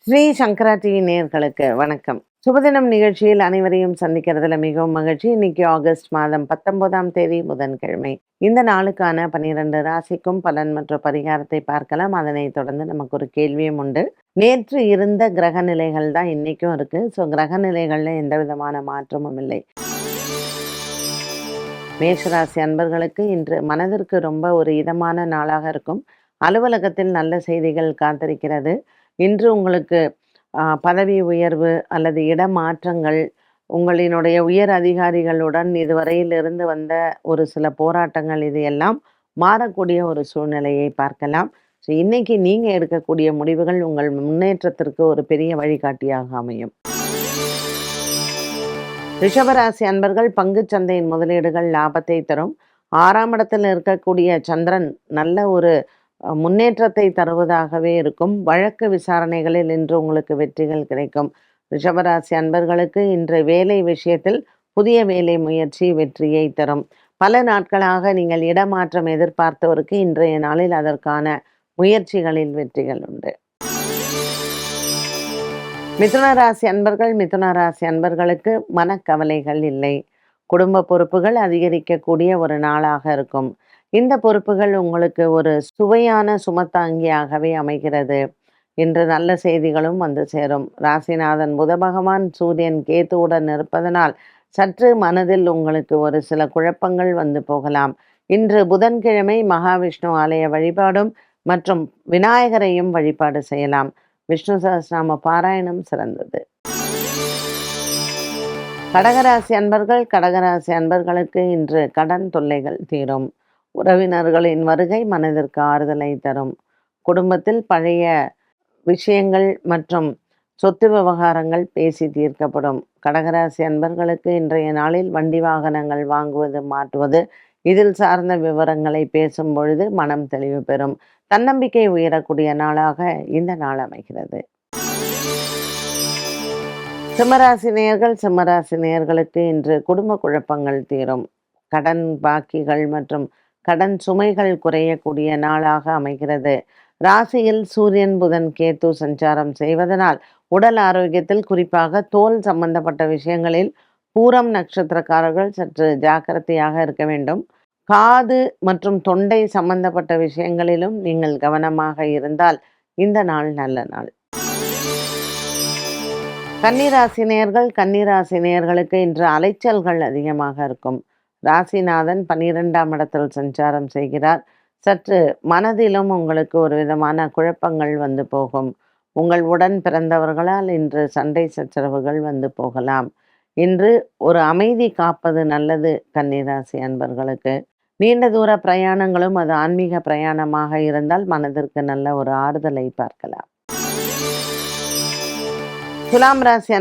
ஸ்ரீ சங்கரா TV நேயர்களுக்கு வணக்கம். சுபதினம் நிகழ்ச்சியில் அனைவரையும் சந்திக்கிறதுல மிகவும் மகிழ்ச்சி. இன்னைக்கு ஆகஸ்ட் மாதம் 19ஆம் தேதி புதன்கிழமை. இந்த நாளுக்கான 12 ராசிக்கும் பலன் மற்றும் பரிகாரத்தை பார்க்கலாம். அதனைத் தொடர்ந்து நமக்கு ஒரு கேள்வியும் உண்டு. நேற்று இருந்த கிரக நிலைகள் தான் இன்னைக்கும் இருக்கு. ஸோ கிரக நிலைகள்ல எந்த விதமான மாற்றமும் இல்லை. மேஷராசி அன்பர்களுக்கு இன்று மனதிற்கு ரொம்ப ஒரு இதமான நாளாக இருக்கும். அலுவலகத்தில் நல்ல செய்திகள் காத்திருக்கிறது. இன்று உங்களுக்கு பதவி உயர்வு அல்லது இடமாற்றங்கள், உங்களினுடைய உயர் அதிகாரிகளுடன் இதுவரையில் இருந்து வந்த ஒரு சில போராட்டங்கள் இது எல்லாம் மாறக்கூடிய ஒரு சூழ்நிலையை பார்க்கலாம். ஸோ இன்னைக்கு நீங்க எடுக்கக்கூடிய முடிவுகள் உங்கள் முன்னேற்றத்திற்கு ஒரு பெரிய வழிகாட்டியாக அமையும். ரிஷபராசி அன்பர்கள் பங்குச் சந்தையின் முதலீடுகள் லாபத்தை தரும். 6ஆம் இடத்தில் இருக்கக்கூடிய சந்திரன் நல்ல ஒரு முன்னேற்றத்தை தருவதாகவே இருக்கும். வழக்கு விசாரணைகளில் இன்று உங்களுக்கு வெற்றிகள் கிடைக்கும். ரிஷபராசி அன்பர்களுக்கு இன்று வேலை விஷயத்தில் புதிய வேலை முயற்சி வெற்றியை தரும். பல நாட்களாக நீங்கள் இடமாற்றம் எதிர்பார்த்தவருக்கு இன்றைய நாளில் அதற்கான முயற்சிகளில் வெற்றிகள் உண்டு. மிதுன ராசி அன்பர்களுக்கு மனக்கவலைகள் இல்லை. குடும்ப பொறுப்புகள் அதிகரிக்கக்கூடிய ஒரு நாளாக இருக்கும். இந்த பொறுப்புகள் உங்களுக்கு ஒரு சுவையான சுமத்தாங்கியாகவே அமைகிறது. இன்று நல்ல செய்திகளும் வந்து சேரும். ராசிநாதன் புத பகவான் சூரியன் கேத்துவுடன் இருப்பதனால் சற்று மனதில் உங்களுக்கு ஒரு சில குழப்பங்கள் வந்து போகலாம். இன்று புதன்கிழமை மகாவிஷ்ணு ஆலய வழிபாடும் மற்றும் விநாயகரையும் வழிபாடு செய்யலாம். விஷ்ணு சஹஸ்ரநாம பாராயணம் சிறந்தது. கடகராசி அன்பர்களுக்கு இன்று கடன் தொல்லைகள் தீரும். உறவினர்களின் வருகை மனதிற்கு ஆறுதலை தரும். குடும்பத்தில் பழைய விஷயங்கள் மற்றும் சொத்து விவகாரங்கள் பேசி தீர்க்கப்படும். கடகராசி அன்பர்களுக்கு இன்றைய நாளில் வண்டி வாகனங்கள் வாங்குவது மாற்றுவது இதில் சார்ந்த விவரங்களை பேசும் பொழுது மனம் தெளிவு பெறும். தன்னம்பிக்கை உயரக்கூடிய நாளாக இந்த நாள் அமைகிறது. சிம்மராசி நேயர்களுக்கு இன்று குடும்ப குழப்பங்கள் தீரும். கடன் பாக்கிகள் மற்றும் கடன் சுமைகள் குறையக்கூடிய நாளாக அமைகிறது. ராசியில் சூரியன் புதன் கேத்து சஞ்சாரம் செய்வதனால் உடல் ஆரோக்கியத்தில் குறிப்பாக தோல் சம்பந்தப்பட்ட விஷயங்களில் பூரம் நட்சத்திரக்காரர்கள் சற்று ஜாக்கிரதையாக இருக்க வேண்டும். காது மற்றும் தொண்டை சம்பந்தப்பட்ட விஷயங்களிலும் நீங்கள் கவனமாக இருந்தால் இந்த நாள் நல்ல நாள். கன்னிராசி நேயர்களுக்கு இன்று அலைச்சல்கள் அதிகமாக இருக்கும். ராசிநாதன் 12ஆம் இடத்தில் சஞ்சாரம் செய்கிறார். சற்று மனதிலும் உங்களுக்கு ஒரு விதமான குழப்பங்கள் வந்து போகும். உங்கள் உடன் பிறந்தவர்களால் இன்று சண்டை சச்சரவுகள் வந்து போகலாம். இன்று ஒரு அமைதி காப்பது நல்லது. கன்னிராசி அன்பர்களுக்கு நீண்ட தூர பிரயாணங்களும் அது ஆன்மீக பிரயாணமாக இருந்தால் மனதிற்கு நல்ல ஒரு ஆறுதலை பார்க்கலாம். துலாம் ராசி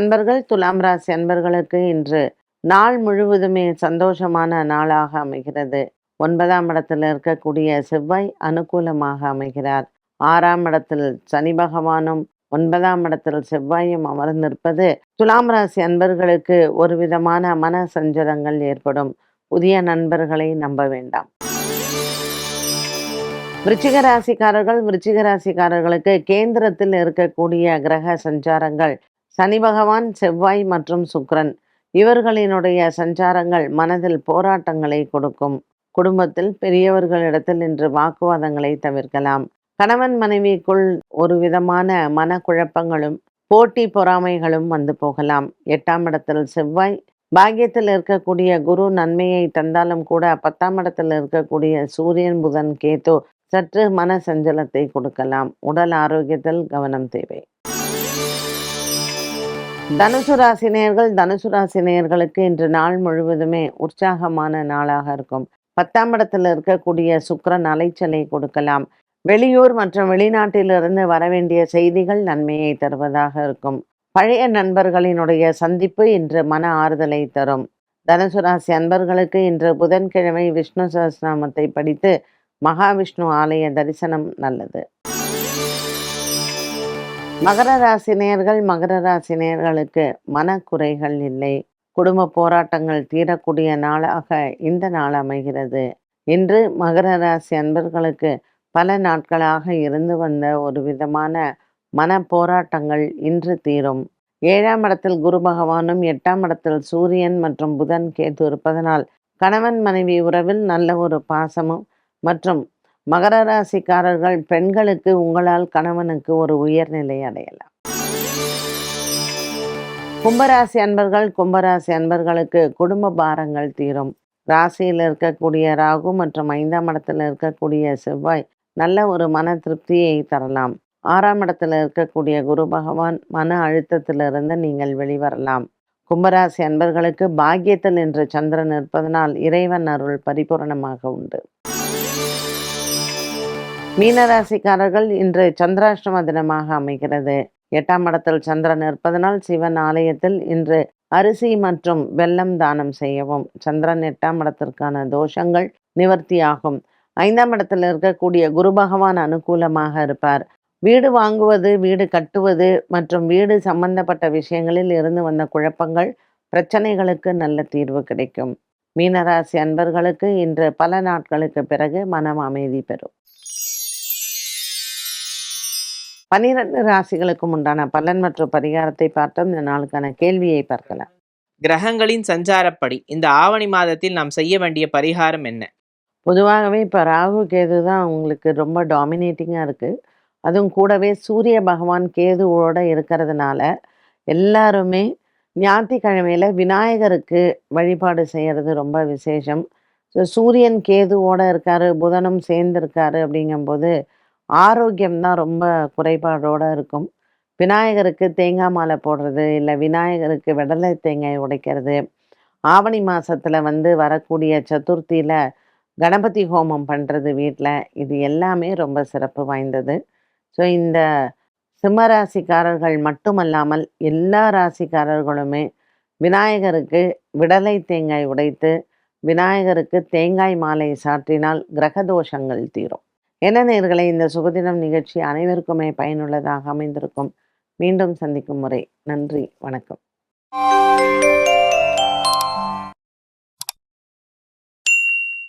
அன்பர்களுக்கு இன்று நாள் முழுவதுமே சந்தோஷமான நாளாக அமைகிறது. 9ஆம் இடத்தில் இருக்கக்கூடிய செவ்வாய் அனுகூலமாக அமைகிறார். 6ஆம் இடத்தில் சனி பகவானும் 9ஆம் இடத்தில் செவ்வாயும் அமர்ந்திருப்பது துலாம் ராசி அன்பர்களுக்கு ஒரு விதமான மன சஞ்சலங்கள் ஏற்படும். புதிய நண்பர்களை நம்ப வேண்டாம். விருச்சிக ராசிக்காரர்களுக்கு கேந்திரத்தில் இருக்கக்கூடிய கிரக சஞ்சாரங்கள் சனி பகவான் செவ்வாய் மற்றும் சுக்கிரன் இவர்களினுடைய சஞ்சாரங்கள் மனதில் போராட்டங்களை கொடுக்கும். குடும்பத்தில் பெரியவர்களிடத்தில் இன்று வாக்குவாதங்களை தவிர்க்கலாம். கணவன் மனைவிக்குள் ஒரு விதமான மனக்குழப்பங்களும் போட்டி பொறாமைகளும் வந்து போகலாம். 8ஆம் இடத்தில் செவ்வாய், பாக்கியத்தில் இருக்கக்கூடிய குரு நன்மையை தந்தாலும் கூட 10ஆம் இடத்தில் இருக்கக்கூடிய சூரியன் புதன் கேத்து சற்று மன சஞ்சலத்தை கொடுக்கலாம். உடல் ஆரோக்கியத்தில் கவனம் தேவை. தனுசு ராசி நேயர்களுக்கு இன்று நாள் முழுவதுமே உற்சாகமான நாளாக இருக்கும். 10ஆம் இடத்தில் இருக்கக்கூடிய சுக்கிரன் அலைச்சலை கொடுக்கலாம். வெளியூர் மற்றும் வெளிநாட்டிலிருந்து வரவேண்டிய செய்திகள் நன்மையை தருவதாக இருக்கும். பழைய நண்பர்களினுடைய சந்திப்பு இன்று மன ஆறுதலை தரும். தனுசு ராசி அன்பர்களுக்கு இன்று புதன்கிழமை விஷ்ணு சஹஸ்ரநாமத்தை படித்து மகாவிஷ்ணு ஆலய தரிசனம் நல்லது. மகர ராசி நேயர்களுக்கு மனக்குறைகள் இல்லை. குடும்ப போராட்டங்கள் தீரக்கூடிய நாளாக இந்த நாள் அமைகிறது. இன்று மகர ராசி அன்பர்களுக்கு பல நாட்களாக இருந்து வந்த ஒரு விதமான மன போராட்டங்கள் இன்று தீரும். 7ஆம் இடத்தில் குரு பகவானும் 8ஆம் இடத்தில் சூரியன் மற்றும் புதன் கேது இருப்பதனால் கணவன் மனைவி உறவில் நல்ல ஒரு பாசமும் மற்றும் மகர ராசிக்காரர்கள் பெண்களுக்கு உங்களால் கணவனுக்கு ஒரு உயர்நிலை அடையலாம். கும்பராசி அன்பர்களுக்கு குடும்ப பாரங்கள் தீரும். ராசியில் இருக்கக்கூடிய ராகு மற்றும் 5ஆம் இடத்தில் இருக்கக்கூடிய செவ்வாய் நல்ல ஒரு மன திருப்தியை தரலாம். 6ஆம் இடத்துல இருக்கக்கூடிய குரு பகவான் மன அழுத்தத்திலிருந்து நீங்கள் வெளிவரலாம். கும்பராசி அன்பர்களுக்கு பாக்கியத்தில் இன்று சந்திரன் இருப்பதனால் இறைவன் அருள் பரிபூரணமாக உண்டு. மீனராசிக்காரர்கள் இன்று சந்திராஷ்டம தினமாக அமைகிறது. 8ஆம் இடத்தில் சந்திரன் இருப்பதனால் சிவன் ஆலயத்தில் இன்று அரிசி மற்றும் வெல்லம் தானம் செய்யவும். சந்திரன் 8ஆம் இடத்திற்கான தோஷங்கள் நிவர்த்தியாகும். 5ஆம் இடத்தில் இருக்கக்கூடிய குரு பகவான் அனுகூலமாக இருப்பார். வீடு வாங்குவது, வீடு கட்டுவது மற்றும் வீடு சம்பந்தப்பட்ட விஷயங்களில் இருந்து வந்த குழப்பங்கள், பிரச்சனைகளுக்கு நல்ல தீர்வு கிடைக்கும். மீனராசி அன்பர்களுக்கு இன்று பல நாட்களுக்கு பிறகு மனம் அமைதி பெறும். 12 ராசிகளுக்கும் உண்டான பலன் மற்றும் பரிகாரத்தை பார்த்தோம். இந்த நாளுக்கான கேள்வியை பார்க்கலாம். கிரகங்களின் சஞ்சாரப்படி இந்த ஆவணி மாதத்தில் நாம் செய்ய வேண்டிய பரிகாரம் என்ன? பொதுவாகவே இப்போ ராகு கேது தான் உங்களுக்கு ரொம்ப டாமினேட்டிங்காக இருக்குது. அதுவும் கூடவே சூரிய பகவான் கேதுவோடு இருக்கிறதுனால எல்லாருமே ஞாயிற்றுக்கிழமையில் விநாயகருக்கு வழிபாடு செய்கிறது ரொம்ப விசேஷம். ஸோ சூரியன் கேதுவோடு இருக்கார், புதனும் சேர்ந்துருக்காரு. அப்படிங்கும்போது ஆரோக்கியம் தான் ரொம்ப குறைபாடோடு இருக்கும். விநாயகருக்கு தேங்காய் மாலை போடுறது, இல்லை விநாயகருக்கு வெடலை தேங்காய் உடைக்கிறது, ஆவணி மாதத்தில் வரக்கூடிய சதுர்த்தியில் கணபதி ஹோமம் பண்ணுறது வீட்டில், இது எல்லாமே ரொம்ப சிறப்பு வாய்ந்தது. ஸோ இந்த சிம்ம ராசிக்காரர்கள் மட்டுமல்லாமல் எல்லா ராசிக்காரர்களுமே விநாயகருக்கு விடலை தேங்காய் உடைத்து விநாயகருக்கு தேங்காய் மாலை சாற்றினால் கிரகதோஷங்கள் தீரும். என்ன நேயர்களே, இந்த சுபதினம் நிகழ்ச்சி அனைவருக்குமே பயனுள்ளதாக அமைந்திருக்கும். மீண்டும் சந்திக்கும் முறை நன்றி, வணக்கம்.